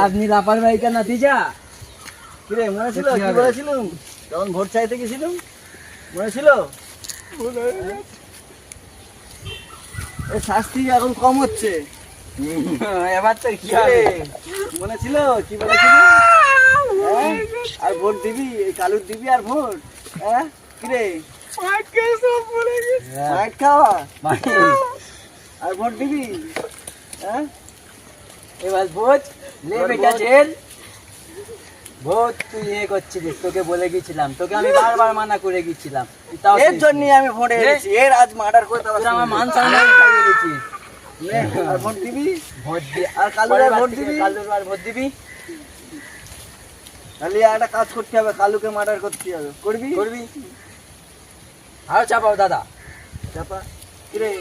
আপনি রাপার ভাইকা নাতিজা কিরে মনে ছিল কি বলেছিলাম যখন ভোট চাইতে গেছিলাম মনে ছিল এই শাস্তি এখন কম হচ্ছে এবার তো কি কিরে, হবে মনে ছিল কি বলেছিল হ্যাঁ? আর ভোট দিবি এই কালুর দিবি আর ভোট হ্যাঁ কিরে মাইট খাওয়া আর ভোট দিবি হ্যাঁ এবার বোঝ লে এবার বেটা বোঝ। জেল বহুত তুই ইয়ে করছিলিস তোকে বলে গেছিলাম তোকে আমি বারবার মানা করে গেছিলাম তুই তাও এর জন্য আমি ভোটে এসেছি এর আজ মার্ডার করতে তুই আমার মান সম্মান খাইয়ে দিয়েছিস আর ভোট দিবি ভোট দিয়ে আর কালুর আর ভোট দিবি কালুর আর ভোট দিবি তাহলে একটা কাজ করতে হবে কালুকে মার্ডার করতে হবে করবি করবি আর চাপাও দাদা চাপা কিরে